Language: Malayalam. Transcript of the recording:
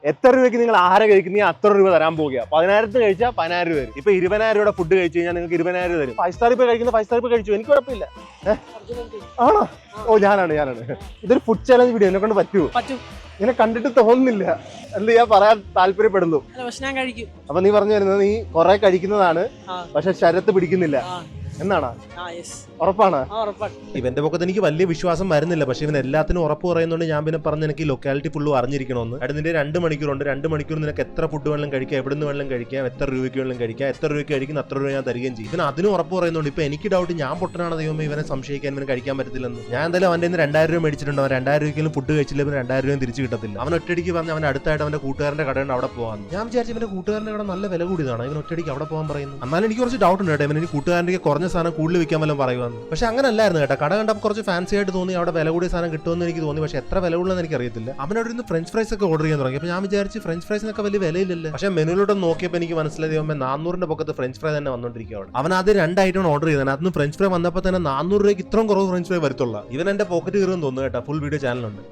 എത്ര രൂപയ്ക്ക് നിങ്ങൾ ആഹാരം കഴിക്കുന്ന അത്ര രൂപ തരാൻ പോകുക. 10,000 കഴിച്ചാൽ 10,000 രൂപ തരും. ഇപ്പൊ 20,000 രൂപ ഫുഡ് കഴിച്ചു കഴിഞ്ഞാൽ നിങ്ങൾക്ക് 20,000 തരും. 5 സ്റ്റാർ ഇപ്പൊ കഴിക്കുന്ന 5 സ്റ്റാർ ഇപ്പൊ കഴിച്ചു, എനിക്ക് കുഴപ്പമില്ല. ആണോ? ഓ ഞാനാണ്. ഇതൊരു ഫുഡ് ചാലഞ്ച് വീഡിയോ, എന്നെ കൊണ്ട് പറ്റുമോ? ഇങ്ങനെ കണ്ടിട്ട് തോന്നുന്നില്ല. എന്ത് ഞാൻ പറയാൻ താല്പര്യപ്പെടുന്നു. അപ്പൊ നീ പറഞ്ഞു വരുന്നത് നീ കുറെ കഴിക്കുന്നതാണ്, പക്ഷെ ശരത്ത് പിടിക്കുന്നില്ല എന്നാണ്. ഉറപ്പാണ്? ഇവന്റെ പൊക്കത്ത് എനിക്ക് വലിയ വിശ്വാസം വരുന്നില്ല, പക്ഷെ ഇവൻ എല്ലാത്തിനും ഉറപ്പ് പറയുന്നതുകൊണ്ട് ഞാൻ പിന്നെ പറഞ്ഞ് എനിക്ക് ലൊക്കാലിറ്റി ഫുള്ള് അറിഞ്ഞിരിക്കണമെന്ന്. അതിന്റെ 2 മണിക്കൂറുണ്ട്. 2 മണിക്കൂർ നിനക്ക് എത്ര ഫുഡ് വേണമെങ്കിലും കഴിക്കാം, എവിടെ നിന്ന് വേണമെങ്കിലും കഴിക്കാം, എത്ര രൂപയ്ക്ക് വേണമെങ്കിലും കഴിക്കാം, എത്ര രൂപയ്ക്ക് കഴിക്കുന്ന അത്ര രൂപ ഞാൻ തരികയും ചെയ്യും. ഇവൻ അതിനും ഉറപ്പ് പറയുന്നുണ്ട്. ഇപ്പൊ എനിക്ക് ഡൗട്ട്, ഞാൻ പൊട്ടനാണ് ദൈവമേ ഇവനെ സംശയിക്കാൻ, ഇവന് കഴിക്കാൻ പറ്റത്തില്ലെന്ന്. ഞാൻ എന്തായാലും അവന്റെ 2,000 രൂപ മേടിച്ചിട്ടുണ്ട്. അവൻ 2,000 രൂപയ്ക്കും ഫുഡ് കഴിച്ചില്ല, 2,000 രൂപ തിരിച്ചു കിട്ടത്തില്ല. അവൻ ഒറ്റടിക്ക് പറഞ്ഞ് അവൻ അടുത്തായിട്ട് അവന്റെ കൂട്ടുകാരന്റെ കടയാണ് അവിടെ പോകാൻ. ഞാൻ വിചാരിച്ചു ഇവന്റെ കൂട്ടുകാരന്റെ കട നല്ല വില കൂടിയതാണ്, ഇവൻ ഒറ്റടിക്ക് അവിടെ പോകാൻ പറയുന്നു. എന്നാലും എനിക്ക് കുറച്ച് ഡൗട്ട് ഉണ്ട് കേട്ടോ, ഇവന് കൂട്ടുകാരന്റെ കുറഞ്ഞ സാധനം കൂടുതൽ വിൽക്കാൻ പറയുവാന്ന്. പക്ഷെ അങ്ങനെ അല്ലായിരുന്നു കേട്ടോ. കട കണ്ടപ്പോൾ കുറച്ച് ഫാൻസി ആയിട്ട് തോന്നി, അവിടെ വില കൂടിയ സാധനം കിട്ടുമെന്ന് എനിക്ക് തോന്നി. പക്ഷെ എത്ര വില കൂടുതലെന്ന് എനിക്ക് അറിയത്തില്ല. അവനവിടെ നിന്ന് ഫ്രഞ്ച് ഫ്രൈസ് ഒക്കെ ഓർഡർ ചെയ്യാൻ തുടങ്ങി. അപ്പൊ ഞാൻ വിചാരിച്ചു ഫ്രഞ്ച് ഫ്രൈസിനൊക്കെ വലിയ വിലയില്ലല്ലോ. പക്ഷെ മെനുവിലോട്ട് നോക്കിയപ്പോൾ എനിക്ക് മനസ്സിലായി 400 പൊക്കത്ത് ഫ്രഞ്ച് ഫ്രൈ തന്നെ വന്നോണ്ടിരിക്കുക. അവൻ ആദ്യം 2 ഐറ്റം ഓർഡർ ചെയ്തത്, അതിന് ഫ്രഞ്ച് ഫ്രൈ വന്നപ്പോൾ തന്നെ 400 രൂപയ്ക്ക് ഇത്രയും കുറവ് ഫ്രഞ്ച് ഫ്രൈ വരത്തുള്ള. ഇവൻ എന്റെ പോക്കറ്റ് കയറുമെന്ന് തോന്നുന്നു കേട്ടോ. ഫുൾ വീഡിയോ ചാനലുണ്ട്.